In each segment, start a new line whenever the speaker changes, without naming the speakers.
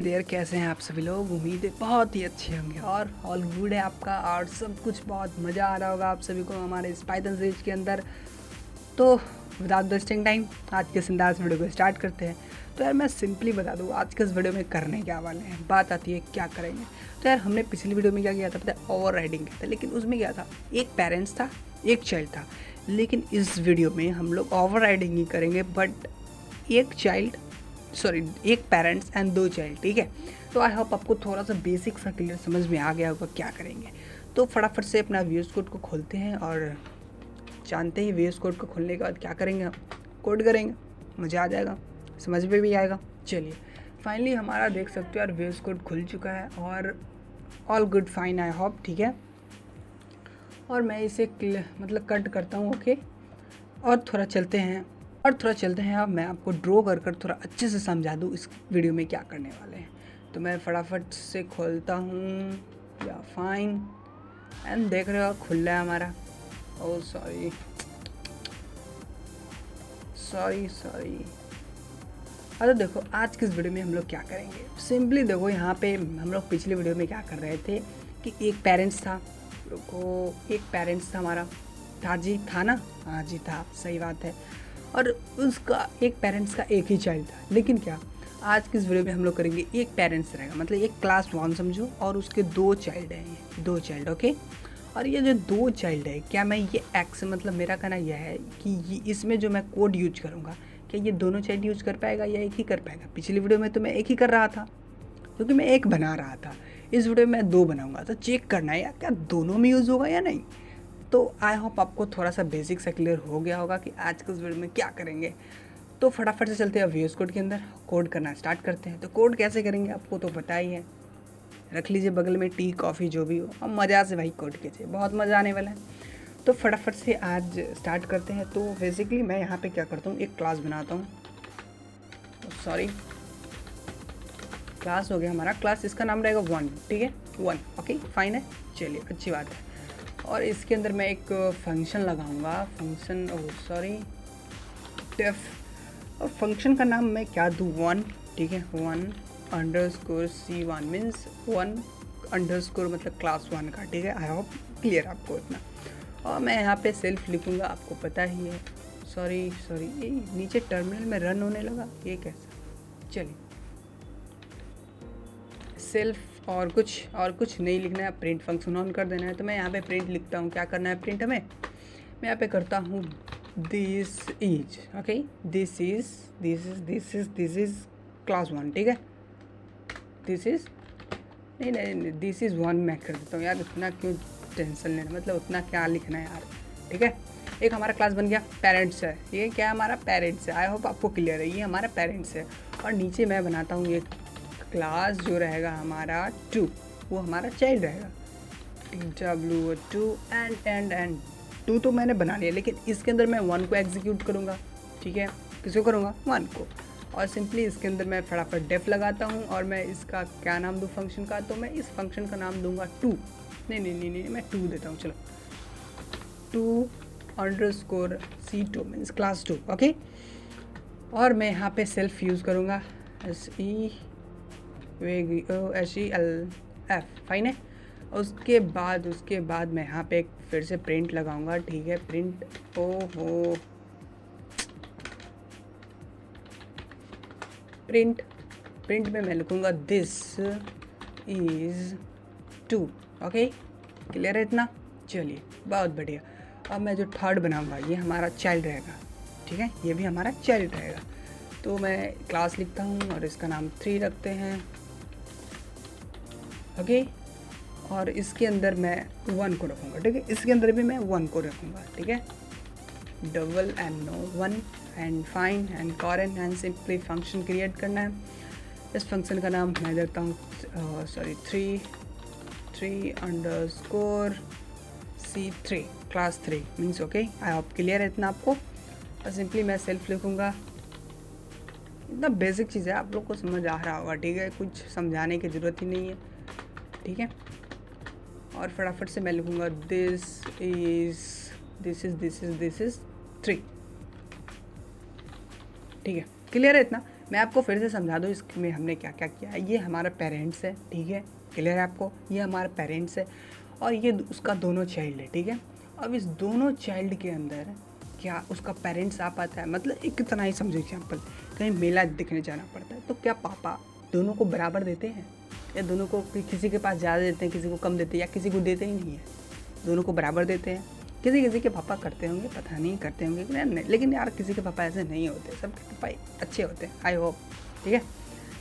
देर कैसे हैं आप सभी लोग। उम्मीद है बहुत ही अच्छे होंगे और ऑल गुड है आपका और सब कुछ बहुत मज़ा आ रहा होगा आप सभी को हमारे इस पाइथन सीरीज के अंदर। तो विदाउट वेस्टिंग टाइम आज के सिंदास वीडियो को स्टार्ट करते हैं। तो यार मैं सिंपली बता दूँ आज के इस वीडियो में करने क्या वाले हैं। बात आती है क्या करेंगे। तो यार हमने पिछली वीडियो में क्या किया था पता है, ओवर राइडिंग किया था। लेकिन उसमें क्या था, एक पेरेंट्स था एक चाइल्ड था। लेकिन इस वीडियो में हम लोग ओवर राइडिंग ही करेंगे, बट एक पेरेंट्स एंड दो चाइल्ड। ठीक है, तो आई होप आपको थोड़ा सा बेसिक सा क्लियर समझ में आ गया होगा क्या करेंगे। तो फटाफट से अपना वीएस कोड को खोलते हैं और जानते ही वीएस कोड को खोलने के बाद क्या करेंगे, हम कोड करेंगे, मज़ा आ जाएगा, समझ में भी आएगा। चलिए फाइनली हमारा देख सकते हो यार वीएस कोड खुल चुका है और all good fine I hope. ठीक है, और मैं इसे कट करता हूँ। ओके, और थोड़ा चलते हैं अब मैं आपको ड्रॉ कर थोड़ा अच्छे से समझा दूँ इस वीडियो में क्या करने वाले हैं। तो मैं फटाफट से खोलता हूँ या फाइन एंड देख रहे हो खुल रहा है हमारा। Oh sorry. अरे देखो आज की इस वीडियो में हम लोग क्या करेंगे, सिंपली देखो यहाँ पे हम लोग पिछले वीडियो में क्या कर रहे थे कि एक पेरेंट्स था हमारा, था ना। हाँ जी था, सही बात है। और उसका एक पेरेंट्स का एक ही चाइल्ड था। लेकिन क्या आज की इस वीडियो में हम लोग करेंगे एक पेरेंट्स रहेगा, मतलब एक क्लास 1 समझो, और उसके दो चाइल्ड हैं, ये दो चाइल्ड। ओके, और ये जो दो चाइल्ड है, क्या मैं ये एक्स मतलब मेरा कहना यह है कि ये इसमें जो मैं कोड यूज करूँगा क्या ये दोनों चाइल्ड यूज कर पाएगा या एक ही कर पाएगा। पिछली वीडियो में तो मैं एक ही कर रहा था क्योंकि मैं एक बना रहा था। इस वीडियो में मैं दो बनाऊँगा, तो चेक करना है यार क्या दोनों में यूज़ होगा या नहीं। तो आई होप आपको थोड़ा सा बेसिक सा क्लियर हो गया होगा कि आज के इस वीडियो में क्या करेंगे। तो फटाफट से चलते हैं वीएस कोड के अंदर, कोड करना स्टार्ट करते हैं। तो कोड कैसे करेंगे आपको तो पता ही है, रख लीजिए बगल में टी कॉफ़ी जो भी हो और मज़ा से भाई कोड कीजिए, बहुत मज़ा आने वाला है। तो फटाफट से आज स्टार्ट करते हैं। तो बेसिकली मैं यहाँ पे क्या करता हूँ, एक क्लास बनाता हूँ। क्लास हो गया हमारा, क्लास इसका नाम रहेगा 1। ठीक है 1, ओके फाइन है, चलिए अच्छी बात है। और इसके अंदर मैं एक फंक्शन लगाऊंगा, डेफ, और फंक्शन का नाम मैं क्या दूँ, 1। ठीक है 1_c1 मीन्स 1_ मतलब क्लास 1 का। ठीक है, आई होप क्लियर आपको इतना। और मैं यहाँ पे सेल्फ लिखूँगा, आपको पता ही है। सॉरी ये नीचे टर्मिनल में रन होने लगा, ये कैसा। चलिए सेल्फ और कुछ नहीं लिखना है, प्रिंट फंक्शन ऑन कर देना है। तो मैं यहाँ पे प्रिंट लिखता हूँ, क्या करना है प्रिंट हमें, मैं यहाँ पे करता हूँ this is, okay this is class 1। ठीक है दिस इज दिस इज 1 मैं कर देता हूँ यार, इतना क्यों टेंशन लेना, मतलब उतना क्या लिखना है यार। ठीक है, एक हमारा क्लास बन गया, पेरेंट्स है, ये क्या है हमारा पेरेंट्स है। आई होप आपको क्लियर है, ये हमारा पेरेंट्स है। और नीचे मैं बनाता हूँ एक क्लास जो रहेगा हमारा 2, वो हमारा चाइल्ड रहेगा। W2 एंड 2 तो मैंने बना लिया, लेकिन इसके अंदर मैं 1 को एग्जीक्यूट करूँगा। ठीक है, किसको करूँगा, 1 को। और सिंपली इसके अंदर मैं फटाफट डेफ लगाता हूँ और मैं इसका क्या नाम दूँ फंक्शन का, तो मैं इस फंक्शन का नाम दूंगा 2। नहीं मैं 2 देता हूँ, चलो 2_c2 मीन्स क्लास 2। ओके, और मैं यहाँ पे सेल्फ यूज़ करूँगा, SELF, फाइन है। उसके बाद मैं यहाँ पे एक फिर से प्रिंट लगाऊंगा। ठीक है प्रिंट, प्रिंट में मैं लिखूँगा दिस इज़ 2। ओके क्लियर है इतना, चलिए बहुत बढ़िया। अब मैं जो थर्ड बनाऊँगा ये हमारा चाइल्ड रहेगा। ठीक है, ये भी हमारा चाइल्ड रहेगा। तो मैं क्लास लिखता हूँ और इसका नाम 3 रखते हैं। ओके, और इसके अंदर मैं 1 को रखूँगा। ठीक है, इसके अंदर भी मैं 1 को रखूँगा। ठीक है, double and no 1 and fine and current and simply function create करना है। इस फंक्शन का नाम मैं देता हूँ 3_c3 class 3 means. Okay I hope clear है इतना आपको। और सिंपली मैं सेल्फ लिखूँगा, इतना बेसिक चीज़ है, आप लोग को समझ आ रहा होगा। ठीक है, कुछ समझाने की ज़रूरत ही नहीं है। ठीक है, और फटाफट से मैं लिखूँगा दिस इज़ 3। ठीक है क्लियर है इतना। मैं आपको फिर से समझा दूँ इसमें हमने क्या क्या किया है। ये हमारा पेरेंट्स है, ठीक है, क्लियर है आपको, ये हमारा पेरेंट्स है और ये उसका दोनों चाइल्ड है, ठीक है। अब इस दोनों चाइल्ड के अंदर क्या उसका पेरेंट्स आ पाता है, मतलब एक कितना ही समझो एग्जाम्पल, कहीं मेला देखने जाना पड़ता है तो क्या पापा दोनों को बराबर देते हैं या दोनों को किसी के पास ज़्यादा देते हैं, किसी को कम देते हैं या किसी को देते ही नहीं है, दोनों को बराबर देते हैं। किसी किसी के पापा करते होंगे, पता नहीं करते होंगे कि नहीं, लेकिन यार किसी के पापा ऐसे नहीं होते, सबके पापा अच्छे होते हैं, आई होप, ठीक है।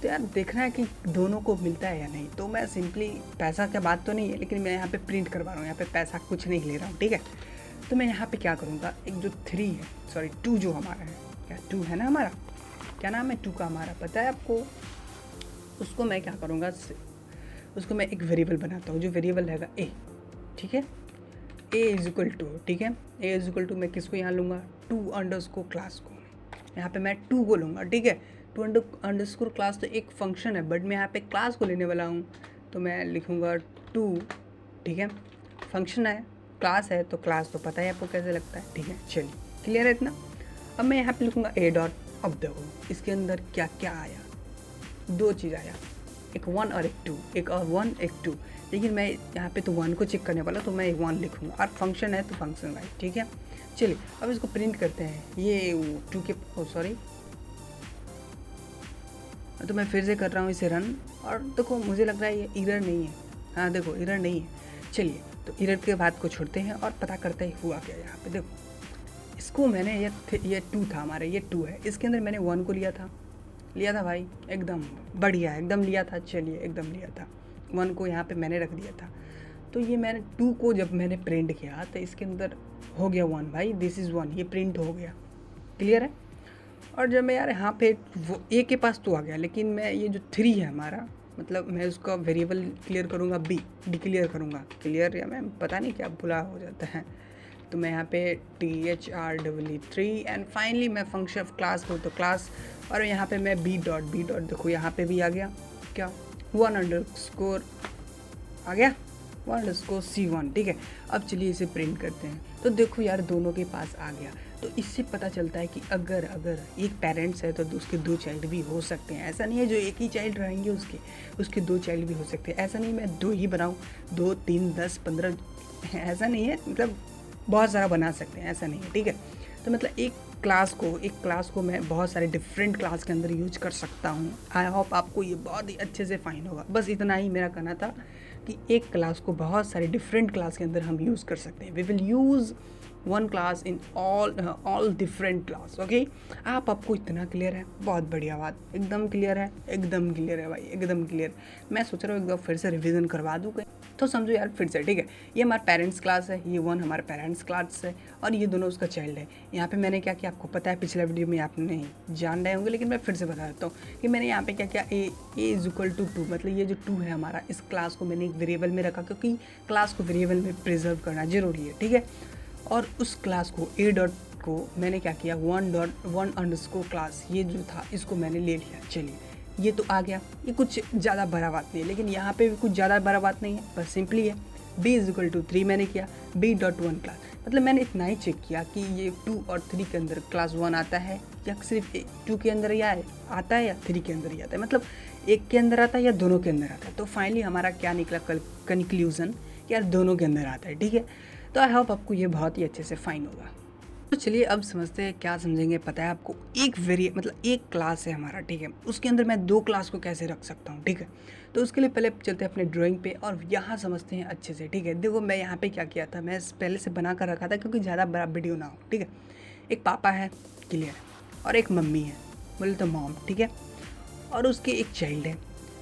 तो यार देखना है कि दोनों को मिलता है या नहीं। तो मैं सिंपली पैसा का बात तो नहीं है, लेकिन मैं यहाँ पे प्रिंट करवा रहा हूँ, यहाँ पे पैसा कुछ नहीं ले रहा हूँ, ठीक है। तो मैं यहाँ पे क्या करूँगा, एक जो 3 है, सॉरी 2 जो हमारा है, क्या 2 है ना हमारा, क्या नाम है 2 का हमारा, पता है आपको। उसको मैं क्या करूँगा, उसको मैं एक वेरिएबल बनाता हूँ, जो वेरिएबल रहेगा ए, ठीक है, ए इज इक्वल टू, ठीक है, ए इज इक्वल टू मैं किसको यहाँ लूँगा, 2 अंडरस्कोर क्लास को, यहाँ पे मैं 2 को लूँगा, ठीक है। 2 अंडरस्कोर क्लास तो एक फंक्शन है, बट मैं यहाँ पे क्लास को लेने वाला हूँ, तो मैं लिखूँगा 2, ठीक है, फंक्शन है, क्लास है, तो क्लास तो पता है आपको कैसे लगता है, ठीक है। चलिए क्लियर है इतना। अब मैं यहाँ पे लिखूँगा ए डॉट, अब देखो इसके अंदर क्या क्या आया, 2 चीज़ आया, एक 1 और एक 2, एक और 1 एक 2, लेकिन मैं यहाँ पे तो 1 को चेक करने वाला, तो मैं एक 1 लिखूँगा, और फंक्शन है तो फंक्शन वाइज, ठीक है। चलिए अब इसको प्रिंट करते हैं, ये 2 के सॉरी, तो मैं फिर से कर रहा हूँ इसे रन, और देखो मुझे लग रहा है ये एरर नहीं है, हाँ देखो एरर नहीं है। चलिए तो एरर के बाद को छोड़ते हैं और पता करते हैं हुआ क्या। यहाँ पे देखो इसको मैंने ये 2 था हमारे, ये 2 है, इसके अंदर मैंने 1 को लिया था भाई, एकदम बढ़िया, एकदम लिया था, चलिए एकदम लिया था, 1 को यहाँ पे मैंने रख दिया था। तो ये मैंने 2 को जब मैंने प्रिंट किया तो इसके अंदर हो गया 1 भाई, दिस इज़ 1, ये प्रिंट हो गया, क्लियर है। और जब मैं यार यहाँ पे वो ए के पास तो आ गया, लेकिन मैं ये जो 3 है हमारा, मतलब मैं उसका वेरिएबल क्लियर करूँगा, बी डिक्लेयर करूँगा, क्लियर, या मैं पता नहीं क्या बुला हो जाता है, तो मैं यहाँ पे THREE एंड फाइनली मैं फंक्शन ऑफ क्लास को, तो क्लास, और यहाँ पे मैं बी डॉट देखो यहाँ पे भी आ गया क्या, 1 अंडरस्कोर आ गया, 1 अंडरस्कोर C1, ठीक है। अब चलिए इसे प्रिंट करते हैं, तो देखो यार दोनों के पास आ गया। तो इससे पता चलता है कि अगर एक पेरेंट्स है तो उसके 2 चाइल्ड भी हो सकते हैं, ऐसा नहीं है जो एक ही चाइल्ड रहेंगे उसके 2 चाइल्ड भी हो सकते हैं, ऐसा नहीं मैं 2 ही बनाऊँ, 2 3 10 15 ऐसा नहीं है, मतलब बहुत सारा बना सकते हैं, ऐसा नहीं है, ठीक है। तो मतलब एक क्लास को मैं बहुत सारे डिफरेंट क्लास के अंदर यूज कर सकता हूँ। आई होप आपको ये बहुत ही अच्छे से फाइन होगा। बस इतना ही मेरा कहना था कि एक क्लास को बहुत सारे डिफरेंट क्लास के अंदर हम यूज़ कर सकते हैं। We will use 1 class in all different class, okay. आपको इतना क्लियर है, बहुत बढ़िया बात, एकदम क्लियर है, एकदम क्लियर है भाई, एकदम क्लियर। मैं सोच रहा हूँ एक बार फिर से रिवीजन करवा दूँ कहीं, तो समझो यार फिर से, ठीक है। ये हमारा पेरेंट्स क्लास है, ये 1 हमारा पेरेंट्स क्लास है, और ये दोनों उसका चाइल्ड है। यहाँ पे मैंने क्या किया आपको पता है, पिछले वीडियो में आप नहीं जान रहे होंगे, लेकिन मैं फिर से बता देता हूँ कि मैंने यहाँ पे क्या किया, ए इज इक्वल टू 2, मतलब ये जो 2 है हमारा, इस क्लास को मैंने एक वेरिएबल में रखा, क्योंकि क्लास को वेरिएबल में प्रिजर्व करना जरूरी है, ठीक है। और उस क्लास को ए डॉट को मैंने क्या किया, 1 अंडरस्कोर क्लास, ये जो था इसको मैंने ले लिया। चलिए ये तो आ गया, ये कुछ ज़्यादा बड़ा बात नहीं है, लेकिन यहाँ पे भी कुछ ज़्यादा बड़ा बात नहीं है, बस सिंपली है b इज इक्वल टू 3 मैंने किया, b डॉट 1 क्लास, मतलब मैंने इतना ही चेक किया कि ये 2 और 3 के अंदर क्लास 1 आता है या सिर्फ 2 के अंदर या आता है या 3 के अंदर ही आता है, मतलब एक के अंदर आता है या दोनों के अंदर आता है। तो फाइनली हमारा क्या निकला कंक्लूजन, यार दोनों के अंदर आता है, ठीक है। तो आई होप आपको ये बहुत ही अच्छे से फाइन होगा। तो चलिए अब समझते हैं, क्या समझेंगे, पता है आपको, एक क्लास है हमारा, ठीक है, उसके अंदर मैं 2 क्लास को कैसे रख सकता हूँ, ठीक है। तो उसके लिए पहले चलते हैं अपने ड्राइंग पे और यहाँ समझते हैं अच्छे से, ठीक है। देखो मैं यहाँ पे क्या किया था, मैं पहले से बना कर रखा था क्योंकि ज़्यादा बड़ा वीडियो ना हो, ठीक है। एक पापा है, क्लियर है, और एक मम्मी है, बोले तो मॉम, ठीक है, और उसके एक चाइल्ड है।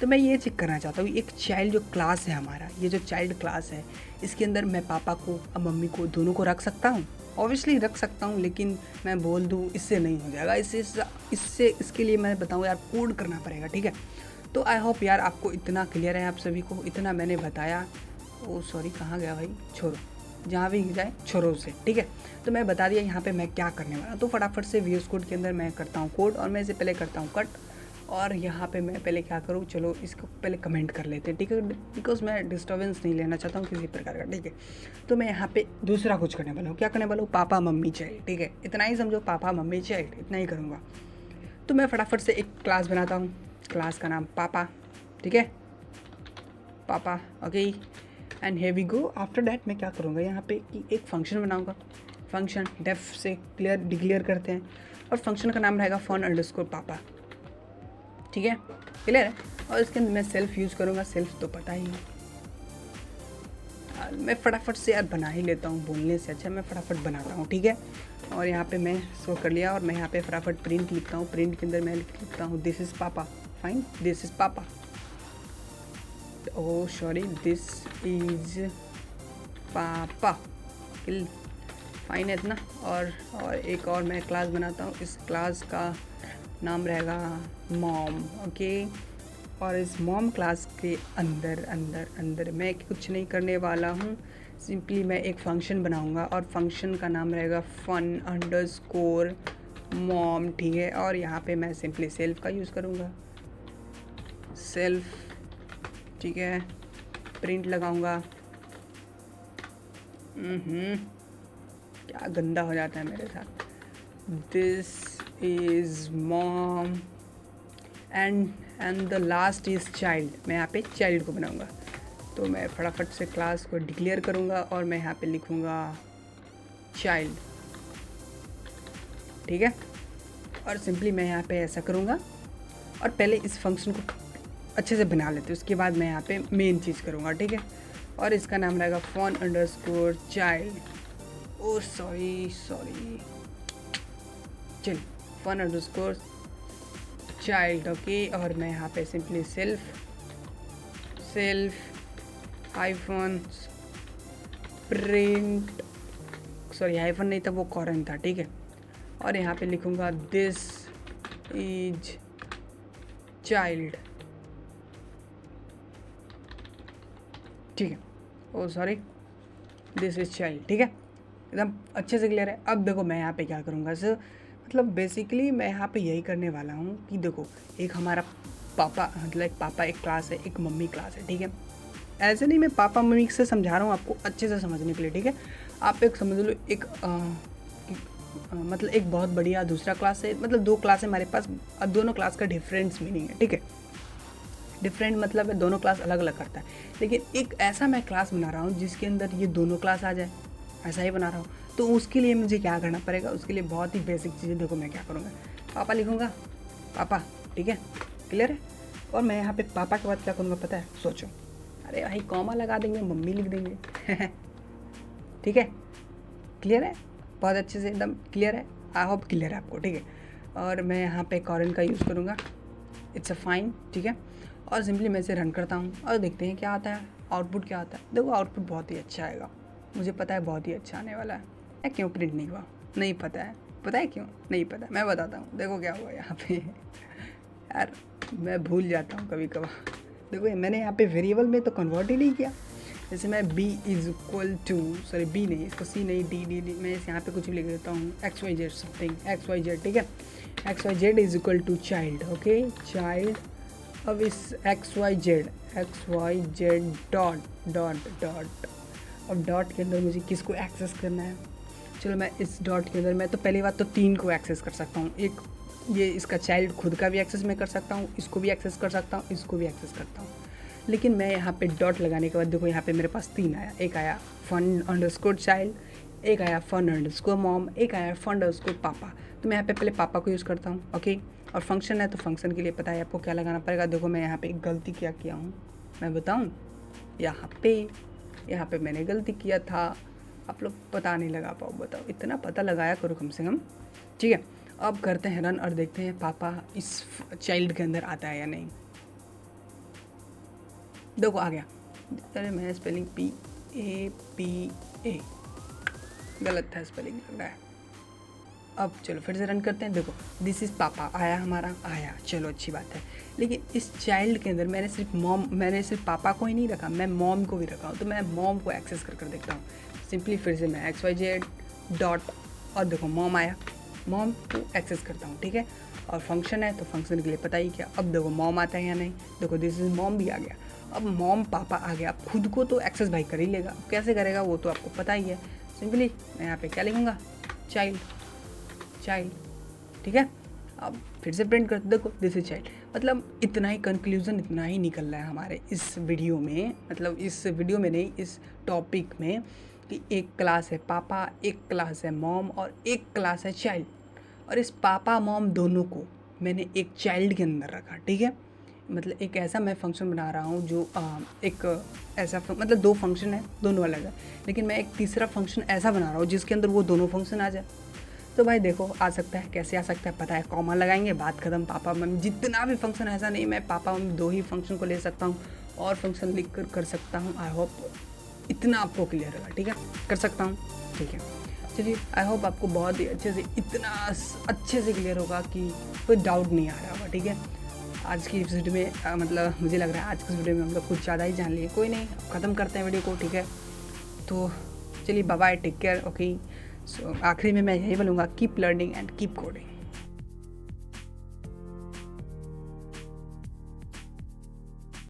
तो मैं ये चेक करना चाहता हूँ, एक चाइल्ड जो क्लास है हमारा, ये जो चाइल्ड क्लास है, इसके अंदर मैं पापा को और मम्मी को दोनों को रख सकता हूँ, ऑब्वियसली रख सकता हूँ, लेकिन मैं बोल दूँ इससे नहीं हो जाएगा, इसके लिए मैं बताऊँ यार कोड करना पड़ेगा, ठीक है। तो आई होप यार आपको इतना क्लियर है, आप सभी को इतना मैंने बताया। ओ सॉरी, कहाँ गया भाई, छोड़ो, जहाँ भी जाए छोड़ो उसे, ठीक है। तो मैं बता दिया यहाँ पे मैं क्या करने वाला हूँ। तो फटाफट से VS कोड के अंदर मैं करता हूँ कोड, और मैं इसे पहले करता हूँ कट, और यहाँ पे मैं पहले क्या करूँ, चलो इसको पहले कमेंट कर लेते हैं, ठीक है, बिकॉज मैं डिस्टर्बेंस नहीं लेना चाहता हूँ किसी प्रकार का, ठीक है। तो मैं यहाँ पे दूसरा कुछ करने वाला हूँ, क्या करने वाला हूँ, पापा मम्मी चाइल्ड, ठीक है, इतना ही समझो, पापा मम्मी चाइल्ड, इतना ही करूँगा। तो मैं फटाफट से एक क्लास बनाता हूँ, क्लास का नाम पापा, ठीक है, पापा, okay. And here we go. After that मैं क्या करूँगा यहाँ पे कि एक फंक्शन बनाऊँगा, फंक्शन डेफ से डिक्लेयर करते हैं, और फंक्शन का नाम रहेगा फन अंडरस्कोर पापा, ठीक है, क्लियर है। और इसके अंदर मैं सेल्फ यूज़ करूँगा, सेल्फ तो पता ही है। मैं फटाफट से यार बना ही लेता हूँ, बोलने से अच्छा मैं फटाफट बनाता हूँ, ठीक है। और यहाँ पे मैं शो कर लिया, और मैं यहाँ पे फटाफट प्रिंट लिखता हूँ, प्रिंट के अंदर मैं लिखता हूँ दिस इज़ पापा, फाइन, दिस इज़ पापा, ओह सॉरी, दिस इज़ पापा, फाइन है इतना। और एक और मैं क्लास बनाता हूँ, इस क्लास का नाम रहेगा मॉम, ओके। और इस मॉम क्लास के अंदर मैं कुछ नहीं करने वाला हूँ, सिंपली मैं एक फ़ंक्शन बनाऊँगा, और फंक्शन का नाम रहेगा फन अंडरस्कोर मॉम, ठीक है। और यहाँ पे मैं सिंपली सेल्फ का यूज़ करूँगा, सेल्फ, ठीक है, प्रिंट लगाऊँगा। क्या गंदा हो जाता है मेरे साथ, this is mom and the last is child, मैं यहाँ पे चाइल्ड को बनाऊँगा। तो मैं फटाफट से क्लास को डिक्लेयर करूँगा, और मैं यहाँ पे लिखूँगा चाइल्ड, ठीक है। और सिंपली मैं यहाँ पे ऐसा करूँगा, और पहले इस फंक्शन को अच्छे से बना लेते हैं, उसके बाद मैं यहाँ पे मेन चीज़ करूँगा, ठीक है। और इसका नाम रहेगा फन अंडरस्कोर चाइल्ड, ओ सॉरी, चल, फन अंडरस्कोर चाइल्ड, ओके। और मैं यहाँ पे simply self hyphen print, sorry hyphen नहीं था, वो कॉरन था, ठीक है। और यहाँ पे लिखूँगा दिस इज चाइल्ड, ठीक है, ओ सॉरी, दिस इज चाइल्ड, ठीक है, एकदम अच्छे से क्लियर है। अब देखो मैं यहाँ पे क्या करूँगा, सर मतलब बेसिकली मैं यहाँ पे यही करने वाला हूँ कि देखो एक हमारा पापा, मतलब एक पापा एक क्लास है, एक मम्मी क्लास है, ठीक है। ऐसे नहीं मैं पापा मम्मी से समझा रहा हूँ आपको अच्छे से समझने के लिए, ठीक है। आप एक समझ लो एक मतलब एक बहुत बढ़िया दूसरा क्लास है, मतलब दो क्लास है हमारे पास, अब दोनों क्लास का डिफरेंस मीनिंग है, ठीक है। डिफरेंट मतलब है दोनों क्लास अलग अलग करता है, लेकिन एक ऐसा मैं क्लास बना रहा हूँ जिसके अंदर ये दोनों क्लास आ जाए, ऐसा ही बना रहा हूँ। तो उसके लिए मुझे क्या करना पड़ेगा, उसके लिए बहुत ही बेसिक चीज़ें, देखो मैं क्या करूँगा, पापा लिखूँगा, पापा, ठीक है, क्लियर है। और मैं यहाँ पे पापा के बाद क्या करूँगा पता है, सोचो, अरे भाई कॉमा लगा देंगे, मम्मी लिख देंगे ठीक है, क्लियर है, बहुत अच्छे से एकदम क्लियर है, आई होप क्लियर है आपको, ठीक है। और मैं यहाँ पे कॉरन का यूज़ करूँगा, इट्स अ फाइन, ठीक है। और सिंपली मैं इसे रन करता हूँ, और देखते हैं क्या आता है, आउटपुट क्या आता है। देखो आउटपुट बहुत ही अच्छा आएगा, मुझे पता है बहुत ही अच्छा आने वाला है। क्यों प्रिंट नहीं हुआ नहीं पता है क्यों नहीं पता, मैं बताता हूँ। देखो क्या हुआ यहाँ पे यार मैं भूल जाता हूँ कभी कभार। देखो मैंने यहाँ पे वेरिएबल में तो कन्वर्ट ही नहीं किया, जैसे मैं b is equal to, sorry b नहीं, इसको c नहीं d, मैं इस यहाँ पे कुछ भी लिख देता हूँ, xyz समथिंग xyz, ठीक है, xyz is equal to child, okay, child. अब इस xyz डॉट, अब डॉट के अंदर मुझे किसको एक्सेस करना है, चलो मैं इस डॉट के अंदर मैं तो पहली बात तो 3 को एक्सेस कर सकता हूँ, एक ये इसका चाइल्ड खुद का भी एक्सेस मैं कर सकता हूँ, इसको भी एक्सेस कर सकता हूँ, इसको भी एक्सेस करता हूँ। लेकिन मैं यहाँ पे डॉट लगाने के बाद देखो यहाँ पे मेरे पास 3 आया, एक आया फन अंडरस्कोर चाइल्ड, एक आया फन अंडरस्कोर मॉम, एक आया फन अंडरस्कोर पापा। तो मैं यहाँ पे पहले पापा को यूज़ करता हूँ, ओके। और फंक्शन है तो फंक्शन के लिए पता है आपको क्या लगाना पड़ेगा। देखो मैं यहाँ पे एक गलती क्या किया हूँ मैं बताऊँ, यहाँ पे मैंने गलती किया था, आप लोग पता नहीं लगा पाओ, बताओ इतना पता लगाया करो कम से कम, ठीक है। अब करते हैं रन और देखते हैं पापा इस चाइल्ड के अंदर आता है या नहीं। देखो आ गया, अरे मैं स्पेलिंग PAPA गलत था स्पेलिंग लग रहा है। अब चलो फिर से रन करते हैं। देखो दिस इज़ पापा आया, हमारा आया, चलो अच्छी बात है। लेकिन इस चाइल्ड के अंदर मैंने सिर्फ पापा को ही नहीं रखा, मैं मॉम को भी रखा हूँ। तो मैं मॉम को एक्सेस कर देखता हूँ। सिंपली फिर से मैं XYZ डॉट, और देखो मॉम आया, मॉम को एक्सेस करता हूँ, ठीक है। और फंक्शन है तो फंक्शन के लिए पता ही क्या, अब देखो मॉम आता है या नहीं। देखो दिस इज मॉम भी आ गया, अब मॉम पापा आ गया। अब खुद को तो एक्सेस भाई कर ही लेगा, अब कैसे करेगा वो तो आपको पता ही है। सिंपली मैं यहाँ पे क्या लिखूँगा, चाइल्ड, ठीक है। अब फिर से प्रिंट कर देखो दिस इज चाइल्ड। मतलब इतना ही कंक्लूजन, इतना ही निकल रहा है हमारे इस वीडियो में, मतलब इस वीडियो में नहीं, इस टॉपिक में, कि एक क्लास है पापा, एक क्लास है मॉम और एक क्लास है चाइल्ड। और इस पापा मॉम दोनों को मैंने एक चाइल्ड के अंदर रखा, ठीक है। मतलब एक ऐसा मैं फंक्शन बना रहा हूँ जो एक ऐसा मतलब दो फंक्शन है, दोनों अलग है, लेकिन मैं एक तीसरा फंक्शन ऐसा बना रहा हूँ जिसके अंदर वो दोनों फंक्शन आ जाए। तो भाई देखो आ सकता है, कैसे आ सकता है पता है, कॉमा लगाएंगे, बात खत्म। पापा मम्मी जितना भी फंक्शन, ऐसा नहीं मैं पापा मम्मी दो ही फंक्शन को ले सकता हूँ और फंक्शन लिख कर सकता हूँ। आई होप इतना आपको क्लियर होगा, ठीक है, कर सकता हूँ, ठीक है। चलिए आई होप आपको बहुत ही अच्छे से, इतना अच्छे से क्लियर होगा कि कोई डाउट नहीं आ रहा होगा, ठीक है। आज की इस वीडियो में मतलब मुझे लग रहा है आज की वीडियो में हम लोग कुछ ज़्यादा ही जान लिए। कोई नहीं, अब ख़त्म करते हैं वीडियो को, ठीक है। तो चलिए bye bye, take care, okay. So आखिरी में मैं यही बोलूँगा, keep learning and keep coding.